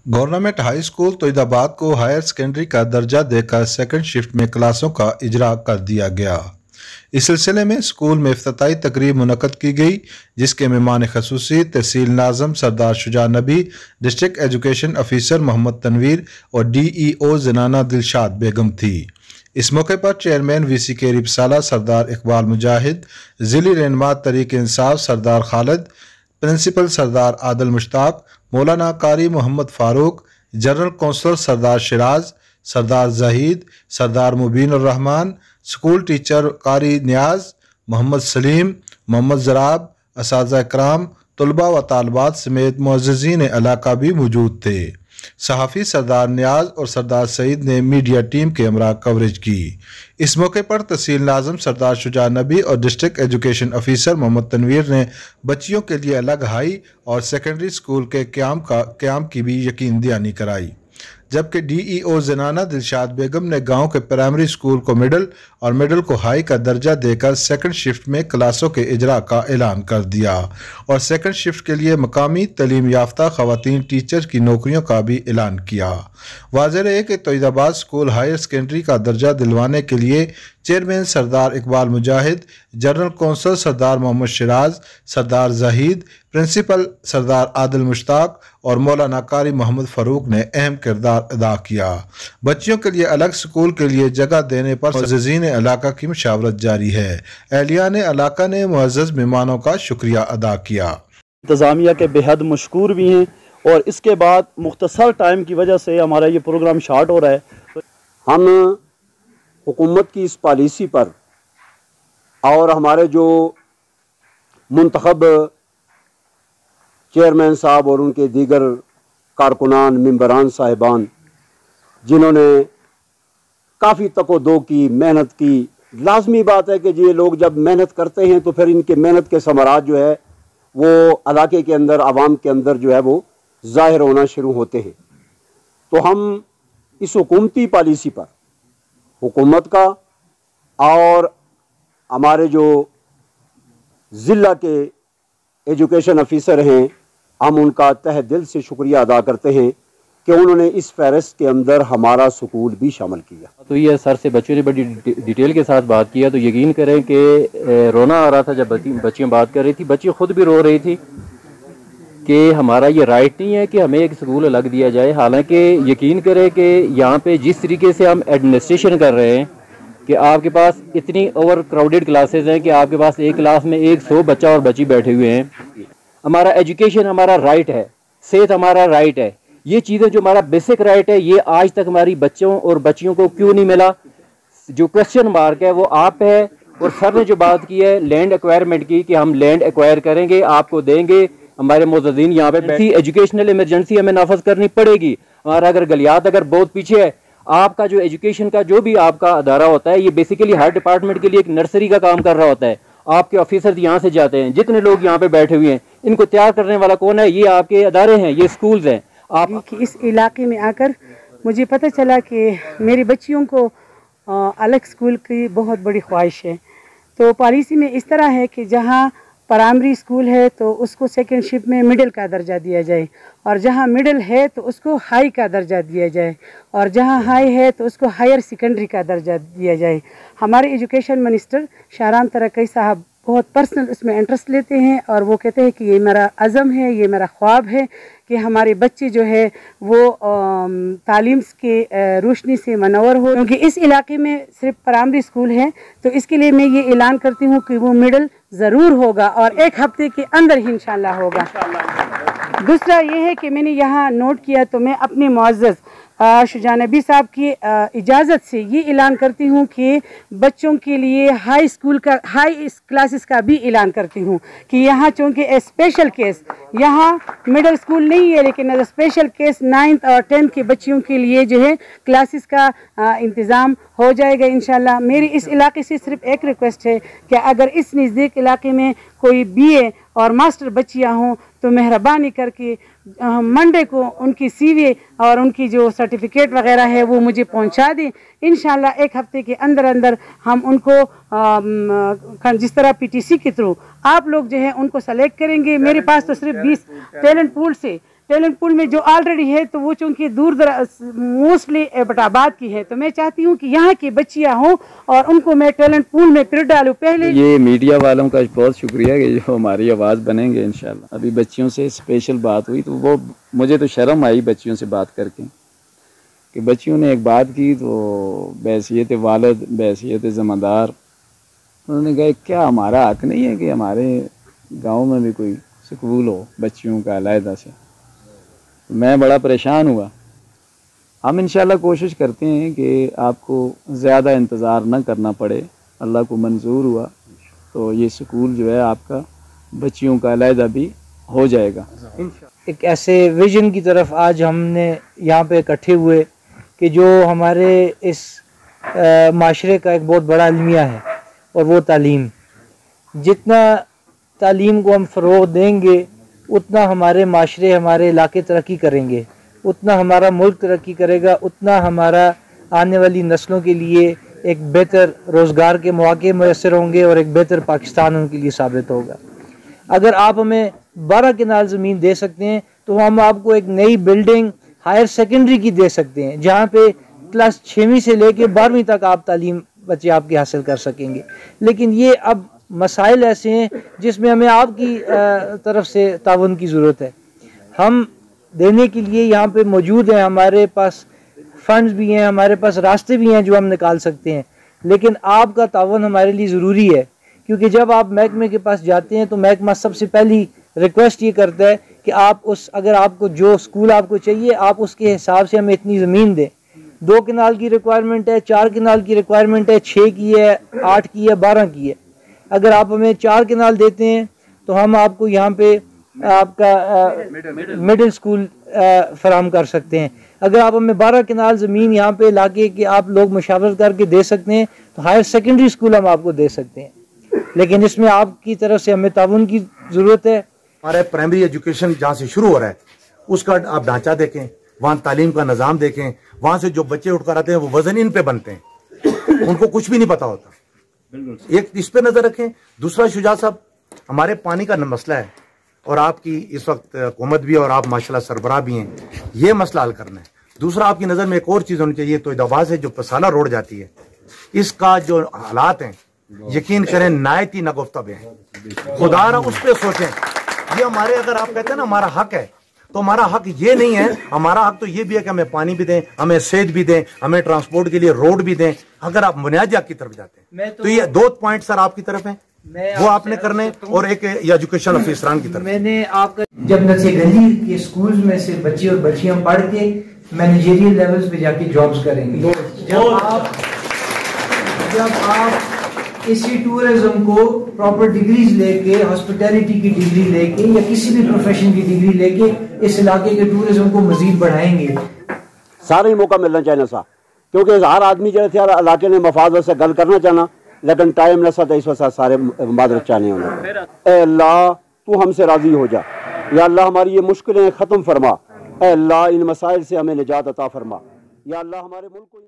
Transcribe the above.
Government high school तोइदाबाद को higher secondary का दर्जा देकर सेकंड शिफ्ट में क्लासों का इजरा कर दिया गया। इस सिलसिले में स्कूल में इफ्तिताई तकरीब मुनक्कद की गई, जिसके मेहमान खसूसी तहसील नाज़म Sardar Shuja Nabi, district education officer Mohammad Tanveer और DEO ज़नाना दिलशाद बेगम थी। इस मौके पर चेयरमैन VCK रिपसाला सरदार इकबाल मुजाहिद, ज़िली रहनुमा तरीक़ इंसाफ सरदार खालिद, प्रिंसिपल सरदार आदिल मुश्ताक, मौलाना कारी Mohammad Farooq, general councillor Sardar Shiraz, Sardar Zahid, Sardar Mubeen Rehman, school teacher कारी नियाज, मोहम्मद सलीम, मोहम्मद ज़राब, असातिज़ा इकराम, तलबा व तालबात समेत मुअज़्ज़िज़ीन इलाका भी मौजूद थे। सहाफ़ी सरदार नियाज और सरदार सईद ने मीडिया टीम के हमरा कवरेज की। इस मौके पर तहसील नाज़म सरदार शुजा नबी और district education officer Mohammad Tanveer ने बच्चियों के लिए अलग हाई और सेकेंडरी स्कूल के क़याम की भी यकीन दहानी कराई, जबकि DEO ज़नाना दिलशाद बेगम ने गांव के प्राइमरी स्कूल को मिडल और मिडल को हाई का दर्जा देकर सेकंड शिफ्ट में क्लासों के इजरा का ऐलान कर दिया और सेकंड शिफ्ट के लिए मकामी तलीम याफ्ता ख़वातीन टीचर की नौकरियों का भी ऐलान किया। वाज़ेह है कि तोइदाबाद स्कूल हायर सेकेंडरी का दर्जा दिलवाने के लिए चेयरमैन सरदार इकबाल मुजाहिद, जनरल कौंसल सरदार मोहम्मद शिराज, सरदार जहीद, प्रिंसिपल सरदार आदिल मुश्ताक और मौलाना कारी मोहम्मद फ़ारूक ने अहम किरदार अदा किया। बच्चियों के लिए अलग स्कूल के लिए जगह देने पर मुअज़्ज़िज़ीन इलाका की मुशावरत जारी है। एहलियान इलाका ने मुअज़्ज़ज़ मेहमानों का शुक्रिया अदा किया। इंतज़ामिया के बेहद मशकूर भी हैं और इसके बाद मुख्तसर टाइम की वजह से हमारा ये प्रोग्राम शार्ट हो रहा है। हम हुकूमत की इस पॉलिसी पर और हमारे जो मुंतखब चेयरमैन साहब और उनके दीगर कारकुनान मेंबरान साहिबान, जिन्होंने काफ़ी तको-दो की, मेहनत की। लाजमी बात है कि ये लोग जब मेहनत करते हैं तो फिर इनके मेहनत के समरात जो है वो इलाके के अंदर, आवाम के अंदर जो है वो ज़ाहिर होना शुरू होते हैं। तो हम इस हुकूमती पॉलिसी पर हुकूमत का और हमारे जो ज़िला के एजुकेशन ऑफिसर हैं, हम उनका तहे दिल से शुक्रिया अदा करते हैं कि उन्होंने इस फहरिस्त के अंदर हमारा स्कूल भी शामिल किया। तो ये सर से बच्चों ने बड़ी डिटेल के साथ बात किया, तो यकीन करें कि रोना आ रहा था जब बच्चियाँ बात कर रही थी। बच्ची खुद भी रो रही थी कि हमारा ये राइट नहीं है कि हमें एक स्कूल अलग दिया जाए। हालांकि यकीन करें कि यहाँ पे जिस तरीके से हम एडमिनिस्ट्रेशन कर रहे हैं कि आपके पास इतनी ओवर क्राउडेड क्लासेस हैं कि आपके पास एक क्लास में 100 बच्चा और बच्ची बैठे हुए हैं। हमारा एजुकेशन हमारा राइट है, सेहत हमारा राइट है। ये चीज़ें जो हमारा बेसिक राइट है, ये आज तक हमारी बच्चों और बच्चियों को क्यों नहीं मिला? जो क्वेश्चन मार्क है वो आप है। और सर ने जो बात की है लैंड एक्वायरमेंट की कि हम लैंड एक्वायर करेंगे, आपको देंगे। हमारे मुअज़्ज़िज़ीन यहाँ पे बैठी, एजुकेशनल इमरजेंसी हमें नाफज करनी पड़ेगी। हमारा अगर गलियात अगर बहुत पीछे है, आपका जो एजुकेशन का जो भी आपका अदारा होता है, ये बेसिकली हर डिपार्टमेंट के लिए एक नर्सरी का काम कर रहा होता है। आपके ऑफिसर यहाँ से जाते हैं, जितने लोग यहाँ पे बैठे हुए हैं, इनको तैयार करने वाला कौन है? ये आपके अदारे हैं, ये स्कूल्स हैं। आप इस इलाके में आकर मुझे पता चला कि मेरी बच्चियों को अलग स्कूल की बहुत बड़ी ख्वाहिश है। तो पॉलिसी में इस तरह है कि जहाँ प्राइमरी स्कूल है तो उसको सेकंड शिफ्ट में मिडिल का दर्जा दिया जाए, और जहाँ मिडिल है तो उसको हाई का दर्जा दिया जाए, और जहाँ हाई है तो उसको हायर सेकेंडरी का दर्जा दिया जाए। हमारे एजुकेशन मिनिस्टर शाहरान तरक्की साहब बहुत पर्सनल उसमें इंटरेस्ट लेते हैं और वो कहते हैं कि ये मेरा अज़म है, ये मेरा ख्वाब है कि हमारे बच्चे जो है वो तालीम के रोशनी से मनवर हो। क्योंकि इस इलाके में सिर्फ प्राइमरी स्कूल है, तो इसके लिए मैं ये ऐलान करती हूँ कि वो मिडिल ज़रूर होगा और 1 हफ्ते के अंदर ही इंशाल्लाह होगा। दूसरा ये है कि मैंने यहाँ नोट किया, तो मैं अपने मुअज़्ज़ज़ शुजा नबी साहब की इजाज़त से ये ऐलान करती हूँ कि बच्चों के लिए हाई स्कूल का, हाई क्लासेस का भी ऐलान करती हूँ कि यहाँ चूँकि स्पेशल केस, यहाँ मिडिल स्कूल नहीं है, लेकिन एज स्पेशल केस 9th और 10th के बच्चियों के लिए जो है क्लासेस का इंतज़ाम हो जाएगा इंशाल्लाह। मेरी इस इलाके से सिर्फ एक रिक्वेस्ट है कि अगर इस नज़दीक इलाके में कोई BA और मास्टर बच्चियाँ हों तो मेहरबानी करके मंडे को उनकी CV और उनकी जो सर्टिफिकेट वगैरह है वो मुझे पहुंचा दें। इंशाल्लाह 1 हफ्ते के अंदर अंदर हम उनको जिस तरह PTC के थ्रू आप लोग जो है उनको सेलेक्ट करेंगे। मेरे पास तो सिर्फ 20 टैलेंट पूल से टैलेंट पूल में जो ऑलरेडी है तो वो चूँकि दूर दराज मोस्टली एबटाबाद की है, तो मैं चाहती हूँ कि यहाँ की बच्चियाँ हों और उनको मैं टैलेंट पूल में फिर डालूँ। पहले ये मीडिया वालों का बहुत शुक्रिया कि जो हमारी आवाज़ बनेंगे इंशाल्लाह। अभी बच्चियों से स्पेशल बात हुई तो वो मुझे तो शर्म आई बच्चियों से बात करके कि बच्चियों ने एक बात की तो बैसियत वालिद बैसियत ज़िम्मेदार उन्होंने कहा क्या हमारा हक नहीं है कि हमारे गाँव में भी कोई स्कूल हो बच्चियों का अलहदा से। मैं बड़ा परेशान हुआ। हम इंशाल्लाह कोशिश करते हैं कि आपको ज़्यादा इंतज़ार न करना पड़े। अल्लाह को मंजूर हुआ तो ये स्कूल जो है आपका बच्चियों का अलहदा भी हो जाएगा। एक ऐसे विजन की तरफ आज हमने यहाँ पे इकट्ठे हुए कि जो हमारे इस माशरे का एक बहुत बड़ा अलमिया है और वो तालीम। जितना तालीम को हम फ़रोग़ देंगे उतना हमारे माशरे हमारे इलाके तरक्की करेंगे, उतना हमारा मुल्क तरक्की करेगा, उतना हमारा आने वाली नस्लों के लिए एक बेहतर रोज़गार के मौके मैसर होंगे और एक बेहतर पाकिस्तान उनके लिए साबित होगा। अगर आप हमें 12 कनाल ज़मीन दे सकते हैं तो हम आपको एक नई बिल्डिंग हायर सेकेंडरी की दे सकते हैं जहाँ पे क्लास 6वीं से लेके 12वीं तक आप तालीम बच्चे आपके हासिल कर सकेंगे। लेकिन ये अब मसाइल ऐसे हैं जिसमें हमें आपकी तरफ से ताउन की ज़रूरत है। हम देने के लिए यहाँ पे मौजूद हैं, हमारे पास फंड्स भी हैं, हमारे पास रास्ते भी हैं जो हम निकाल सकते हैं, लेकिन आपका ताउन हमारे लिए ज़रूरी है। क्योंकि जब आप महकमे के पास जाते हैं तो महकमा सबसे पहली रिक्वेस्ट ये करता है कि आप अगर आपको जो स्कूल आपको चाहिए आप उसके हिसाब से हमें इतनी ज़मीन दें। 2 कनाल की रिक्वायरमेंट है, 4 कनाल की रिक्वायरमेंट है, 6 की है, 8 की है, 12 की है। अगर आप हमें 4 कनाल देते हैं तो हम आपको यहाँ पे आपका मिडिल स्कूल फराम कर सकते हैं। अगर आप हमें 12 कनाल ज़मीन यहाँ पे लाके कि आप लोग मुशावरत करके दे सकते हैं तो हायर सेकेंडरी स्कूल हम आपको दे सकते हैं। लेकिन इसमें आपकी तरफ से हमें ताउन की ज़रूरत है। हमारे प्राइमरी एजुकेशन जहाँ से शुरू हो रहा है उसका आप ढांचा देखें, वहाँ तालीम का निज़ाम देखें, वहाँ से जो बच्चे उठकर आते हैं वो वजन इन पे बनते हैं, उनको कुछ भी नहीं पता होता। एक इस पे नजर रखें। दूसरा शुजा साहब, हमारे पानी का मसला है और आपकी इस वक्त हुकूमत भी और आप माशाल्लाह सरबराह भी हैं, ये मसला हल करना है। दूसरा आपकी नज़र में एक और चीज़ होनी चाहिए, तो दवा से जो पसाला रोड जाती है इसका जो हालात हैं यकीन करें नायत ही नगुफ्तब है। खुदा ना उस पर सोचें। ये हमारे, अगर आप कहते हैं ना हमारा हक है, तो हमारा हक ये नहीं है। हमारा हक तो ये भी है कि हमें पानी भी दें, हमें सेहत भी दें, हमें ट्रांसपोर्ट के लिए रोड भी दें। अगर आप बुनियादी हक की तरफ जाते हैं तो ये 2 पॉइंट सर आपकी तरफ हैं, वो आपने करने, और एक एजुकेशन ऑफिसरान की तरफ। मैंने आपका जब नसेगंजी के स्कूल में से बच्चे और बच्चियां पढ़ के मैनेजरियल लेवल्स पे जाके जॉब्स करेंगे। जब आप इसी टूरिज्म को प्रॉपर डिग्रीज लेके, हॉस्पिटैलिटी की डिग्री लेके या किसी भी प्रोफेशन की डिग्री लेके इस इलाके के टूरिज्म को मजीद बढ़ाएंगे। सारे ही मौका मिलना चाहिए सा, क्योंकि हर आदमी जो थे इलाके ने मफाद से गल करना चाहना, लेकिन टाइम न सा इस वक्त सारे मादरत चाहने होना। ए अल्लाह तू हमसे राजी हो जा, या अल्लाह हमारी ये मुश्किलें ख़त्म फरमा, ए अल्लाह इन मसाइल से हमें निजात अता फरमा, या अल्लाह हमारे मुल्क को